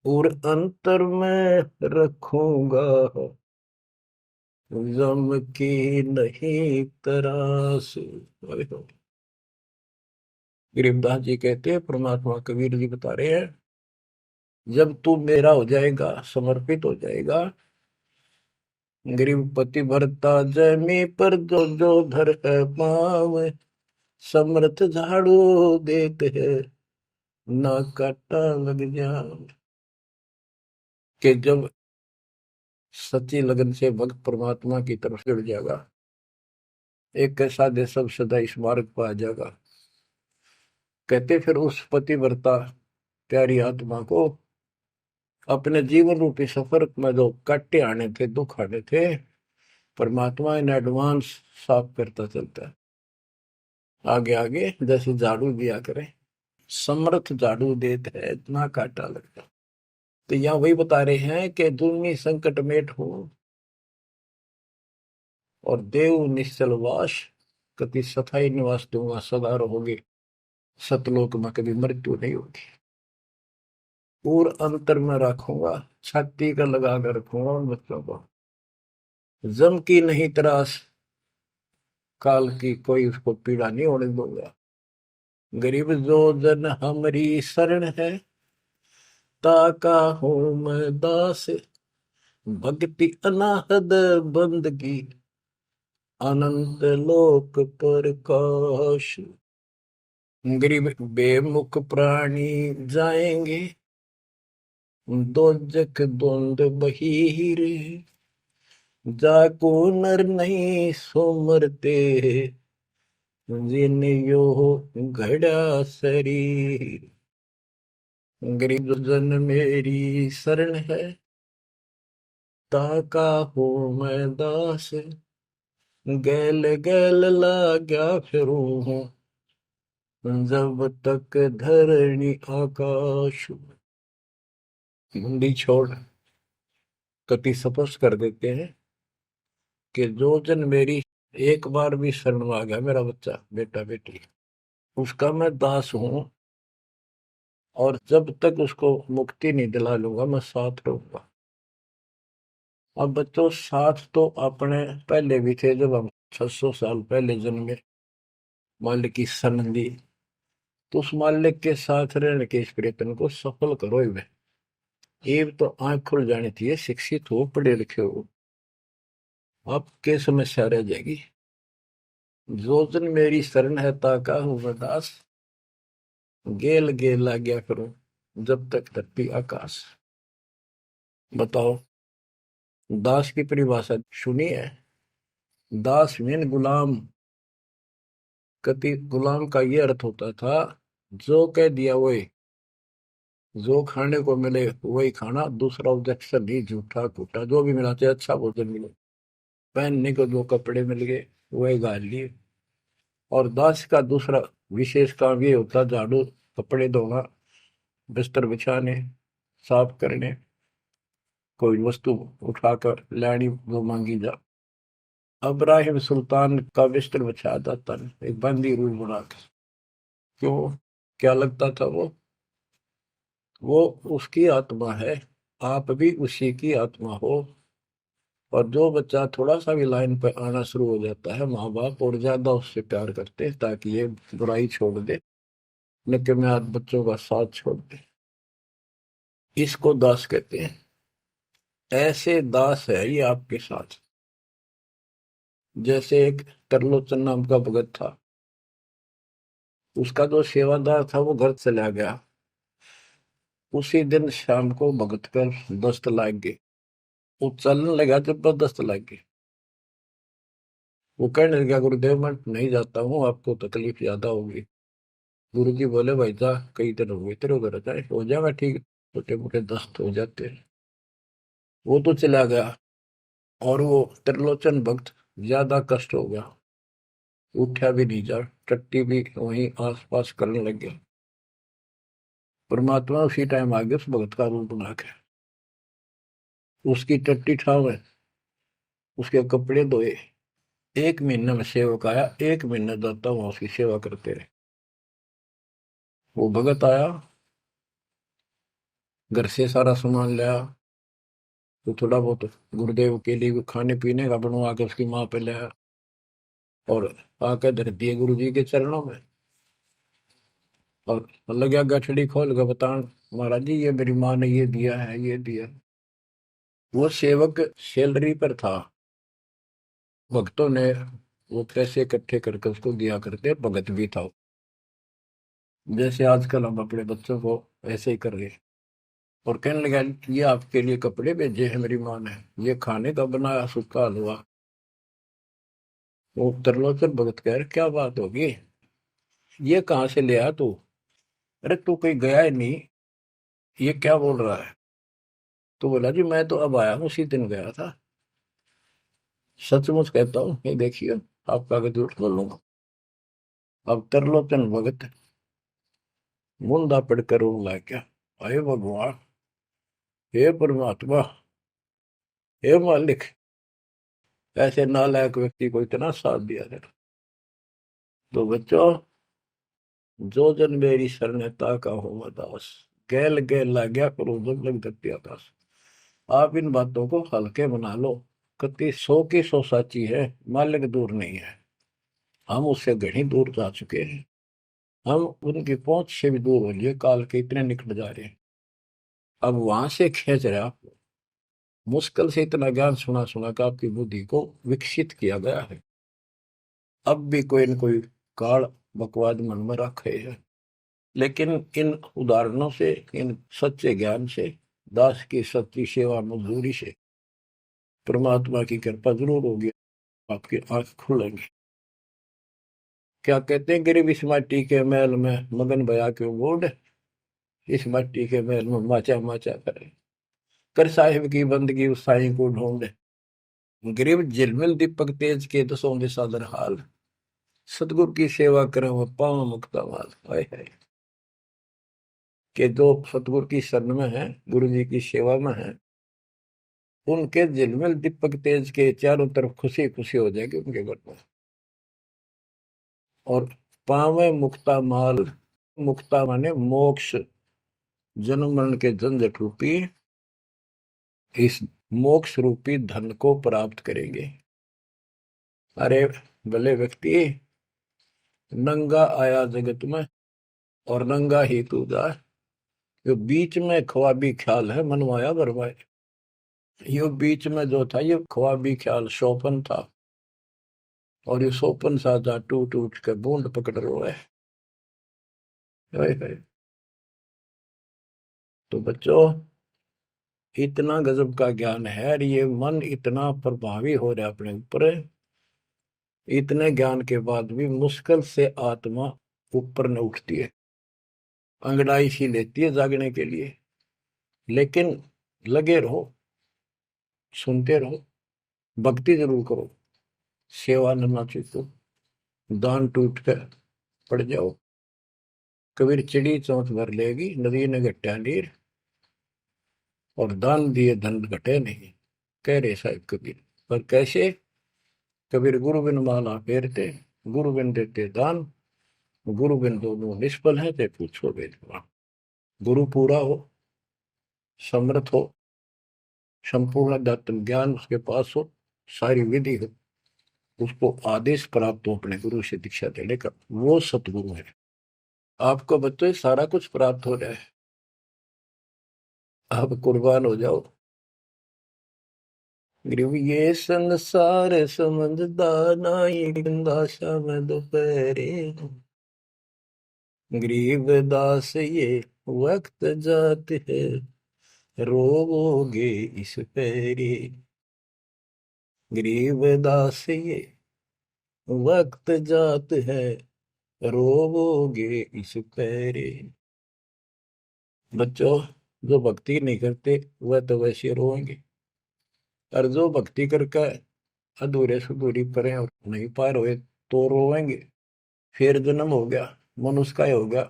और अंतर में रखूंगा, गम की नहीं तरास। गरीबदास जी कहते हैं, परमात्मा कबीर जी बता रहे हैं, जब तू मेरा हो जाएगा, समर्पित हो जाएगा, गरीब पति भरता जमी पर जो जो धर है पाव, समर्थ झाड़ू देते हैं, ना काटा लग जाए। कि जब सच्ची लगन से भक्त परमात्मा की तरफ जुड़ जाएगा, एक कैसा दे सब सदा इस मार्ग पर आ जाएगा। कहते फिर उस पतिव्रता प्यारी आत्मा को अपने जीवन रूपी सफर में जो काटे आने थे, दुख आने थे, परमात्मा इन एडवांस साफ करता चलता है। आगे आगे जैसे झाड़ू दिया करे, समर्थ झाड़ू देते है, इतना काटा लगता। तो यहाँ वही बता रहे हैं कि दुर्मी संकट मेट हो, और देव निश्चल वास, कति सथाई निवास दूंगा, सदा रहोगे सतलोक में, कभी मृत्यु नहीं होगी। और अंतर में रखूंगा, छाती का लगा कर रखूंगा उन बच्चों को, जम की नहीं त्रास, काल की कोई उसको पीड़ा नहीं होने दूंगा। गरीब जो जन हमारी शरण है, ताका हूं मैं दास, भक्ति अनाहद बंदगी, अनंत लोक प्रकाश। गरीब बेमुख प्राणी जाएंगे दोजख द्वंद बहीर, जाको नर नहीं सो मरते, जिन यो घड़ा शरीर। गरीब जन मेरी शरण है, ताका हो मैं दास, गैल गैल लाग्या फिरूं हूँ, जब तक धरणी आकाश। मुंडी छोड़ कति स्पष्ट कर देते हैं कि जो जन मेरी एक बार भी शरण में आ गया, मेरा बच्चा बेटा बेटी, उसका मैं दास हूं, और जब तक उसको मुक्ति नहीं दिला लूंगा मैं साथ रहूंगा। अब बच्चों साथ तो अपने पहले भी थे, जब हम 600 साल पहले जन्मे, मालिक की शरण दी, तो उस मालिक के साथ रहने के इस प्रयत्न को सफल करो ही। ये तो आंख खुल जानी चाहिए, शिक्षित हो पढ़े लिखे हो, आपके समस्या रह जाएगी। जो जन मेरी शरण है ताका हूँ मैं दास, गेल गेल आ गया करूं, जब तक धरती आकाश। बताओ, दास की परिभाषा सुनी है? दास मीन गुलाम। कति गुलाम का ये अर्थ होता था, जो कह दिया वही, जो खाने को मिले वही खाना, दूसरा ऑब्जेक्शन नहीं, झूठा कूटा जो भी मिला, चाहे अच्छा भोजन मिले, पहनने को जो कपड़े मिल गए वही गाल लिए। और दास का दूसरा विशेष काम ये होता, झाड़ू, कपड़े धोना, बिस्तर बिछाने, साफ करने, कोई वस्तु उठाकर लानी वो मांगी जा। अब्राहिम सुल्तान का बिस्तर बिछाया जाता है एक बंदी रूम बना के। क्यों? क्या लगता था वो उसकी आत्मा है, आप भी उसी की आत्मा हो। और जो बच्चा थोड़ा सा भी लाइन पर आना शुरू हो जाता है, माँ बाप और ज्यादा उससे प्यार करते हैं ताकि ये बुराई छोड़ दे, लेकिन मैं आज बच्चों का साथ छोड़ दे। इसको दास कहते हैं। ऐसे दास है ये आपके साथ। जैसे एक तरलोचन नाम का भगत था, उसका जो सेवादार था वो घर चला गया। उसी दिन शाम को भगत पर दस्त लाग गई, वो चलने लगा, जबरदस्त लाग गई। वो कहने लगा, गुरुदेव मैं नहीं जाता हूँ, आपको तकलीफ ज्यादा होगी। गुरु जी बोले, भाई जा, कई दिन हो गए तेरे उधर, जाए हो जाएगा ठीक, छोटे मोटे दस्त हो जाते हैं। वो तो चला गया, और वो त्रिलोचन भक्त ज्यादा कष्ट हो गया, उठा भी नहीं जा, टट्टी भी वहीं आस पास करने लग गया। परमात्मा उसी टाइम आ गया उस भगत का रूप बना के, उसकी टट्टी ठावे, उसके कपड़े धोए। एक महीने में सेवक आया, एक महीने दाता वहां उसकी सेवा करते रहे। वो भगत आया, घर से सारा सामान लाया, तो थोड़ा बहुत गुरुदेव के लिए खाने पीने का बनवा के उसकी माँ पे लाया, और आकर धर दिए गुरु जी के चरणों में। और लगा गठड़ी खोल के बतान, महाराज जी ये मेरी माँ ने ये दिया है, ये दिया। वो सेवक सैलरी पर था, भक्तों ने वो पैसे इकट्ठे करके उसको दिया करते, भगत भी था। जैसे आजकल हम अपने बच्चों को ऐसे ही कर रहे हैं। और कहने लगा, ये आपके लिए कपड़े भेजे हैं मेरी माँ ने, ये खाने का बनाया सूखा हलवा। वो त्रिलोचन भगत कह रहे, क्या बात होगी, ये कहाँ से ले आया तू? अरे तू कहीं गया ही नहीं, ये क्या बोल रहा है? तो बोला, जी मैं तो अब आया हूँ, उसी दिन गया था। सचमुच कहता हूँ, ये देखिए, आपका आगे झूठ बोलूंगा। अब त्रिलोचन भगत मुंदा पड़कर रो लगा, क्या, अरे भगवान, हे परमात्मा, हे मालिक, ऐसे नालायक व्यक्ति को इतना साथ दिया है। तो बच्चों, जो जन मेरी शरणता का हो मैं दास, गैल गैल ला गया करो जब लग धरती आकाश। आप इन बातों को हल्के बना लो, कति 100 की 100 साची है, मालिक दूर नहीं है, हम उससे घनी दूर जा चुके हैं, हम उनकी पहुंच से भी दूर हो लिए, काल के इतने निकट जा रहे हैं। अब वहां से खींच रहे आप, मुश्किल से इतना ज्ञान सुना सुना कर आपकी बुद्धि को विकसित किया गया है। अब भी कोई न कोई काल बकवाद मन में रखे है। लेकिन इन उदाहरणों से, इन सच्चे ज्ञान से, दास की सच्ची सेवा मजदूरी से परमात्मा की कृपा जरूर होगी, आपकी आंख खुलेंगी। क्या कहते हैं, गरीब इस माटी के महल में मगन भया क्यों बोर्ड, इस मिट्टी के महल में माचा माचा करे, कर साहिब की बंदगी उस साईं को ढूंढे। गरीब झिलमिल दीपक तेज के दसों दिशा दर हाल, सतगुरु की सेवा करें वो पावन मुक्ता माल। हाय हाय, के जो सतगुरु की शरण में है, गुरु जी की सेवा में है, उनके झिलमिल दीपक तेज के चारों तरफ खुशी खुशी हो जाएगी उनके घर में। और पावे मुक्ता माल, मुक्ता माने मोक्ष, जन्म मरण के झंझट रूपी इस मोक्ष रूपी धन को प्राप्त करेंगे। अरे भले व्यक्ति, नंगा आया जगत में और नंगा ही तू जा, यो बीच में ख्वाबी ख्याल है मनवाया बरवाए। यो बीच में जो था ये ख्वाबी ख्याल शोपन था, और ये शोपन साजा टूट टूट के बूंद पकड़ रोए। तो बच्चों, इतना गजब का ज्ञान है, और ये मन इतना प्रभावी हो रहा है अपने ऊपर, इतने ज्ञान के बाद भी मुश्किल से आत्मा ऊपर न उठती है, अंगड़ाई सी लेती है जागने के लिए। लेकिन लगे रहो, सुनते रहो, भक्ति जरूर करो, सेवा न चूको, दान टूट कर पड़ जाओ। कबीर चिड़ी चौंच भर लेगी, नदी ने घटा नीर, और दान दिए धन घटे नहीं, कह रहे साहिब कबीर। पर कैसे? कबीर गुरु बिन माला फेरते, गुरु बिन देते दान, गुरु बिन दोनों निष्फल है, ते पूछो वेदवान। गुरु पूरा हो, समर्थ हो, संपूर्ण अध्यात्म ज्ञान उसके पास हो, सारी विधि हो, उसको आदेश प्राप्त हो अपने गुरु से दीक्षा देने का, वो सतगुरु है। आपको बच्चों सारा कुछ प्राप्त हो रहा है, आप कुर्बान हो जाओ। गुरु ये संसार समझदा नाई, दासा में दोपहरे, गरीब दास ये वक्त जात है, रोवोगे इस पैरी। गरीब दास ये वक्त जात है, रोवोगे इस पैरी। बच्चों, जो भक्ति नहीं करते वह तो वैसे रोएंगे, और जो भक्ति करके अधूरे सुधूरी परे और नहीं पार हुए तो रोएंगे। फिर जन्म हो गया, मनुष्य का हो गया,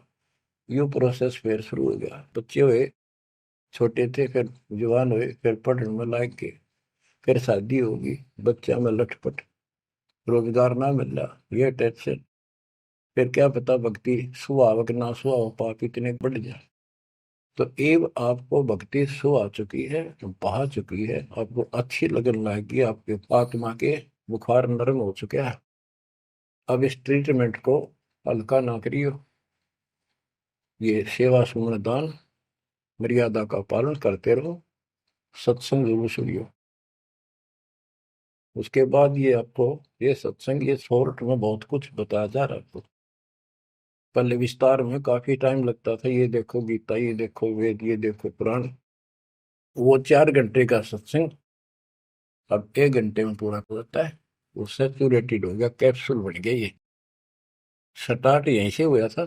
यू प्रोसेस फिर शुरू हो गया। बच्चे हुए, छोटे थे, फिर जवान हुए, फिर पढ़ने में लायक के, फिर शादी होगी, बच्चा में लटपट, रोजगार ना मिल रहा, ये टेंशन, फिर क्या पता भक्ति सुहावक ना सुहाव पाप इतने बढ़ जाए। तो एव आपको भक्ति सो आ चुकी है, बहा चुकी है, आपको अच्छी लगन लगी, आपके आत्मा के बुखार नरम हो चुका है। अब इस ट्रीटमेंट को हल्का ना करियो, ये सेवा सुमन दान मर्यादा का पालन करते रहो, सत्संग जरूर सुनियो। उसके बाद ये आपको ये सत्संग, ये शॉर्ट में बहुत कुछ बताया जा रहा है आपको। पहले विस्तार में काफी टाइम लगता था, ये देखो गीता, ये देखो वेद, ये देखो पुराण, वो 4 घंटे का सत्संग अब 1 घंटे में पूरा हो जाता है। वो सैचुरेटेड हो गया, कैप्सूल बन गया। ये स्टार्ट यहीं से हुआ था,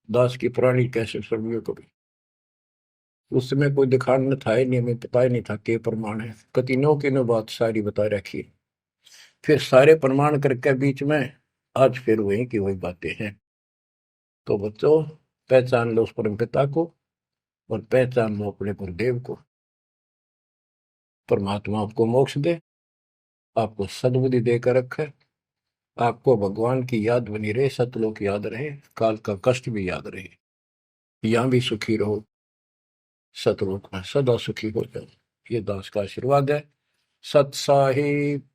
दास की पुरानी कैसेट सर्वियों को भी। उस समय कोई दिखाने था ही नहीं, हमें पता ही नहीं था के प्रमाण है, कतिनों की नो बात सारी बता रखी। फिर सारे प्रमाण करके बीच में आज फिर वही की वही बातें हैं। तो बच्चों, पहचान लो उस परम पिता को, और पहचान लो अपने गुरुदेव को। परमात्मा आपको मोक्ष दे, आपको सद्बुद्धि देकर रखे, आपको भगवान की याद बनी रहे, सतलोक याद रहे, काल का कष्ट भी याद रहे, यहाँ भी सुखी रहो, सतलोक में सदा सुखी हो जाओ। ये दास का आशीर्वाद है। सत साहिब।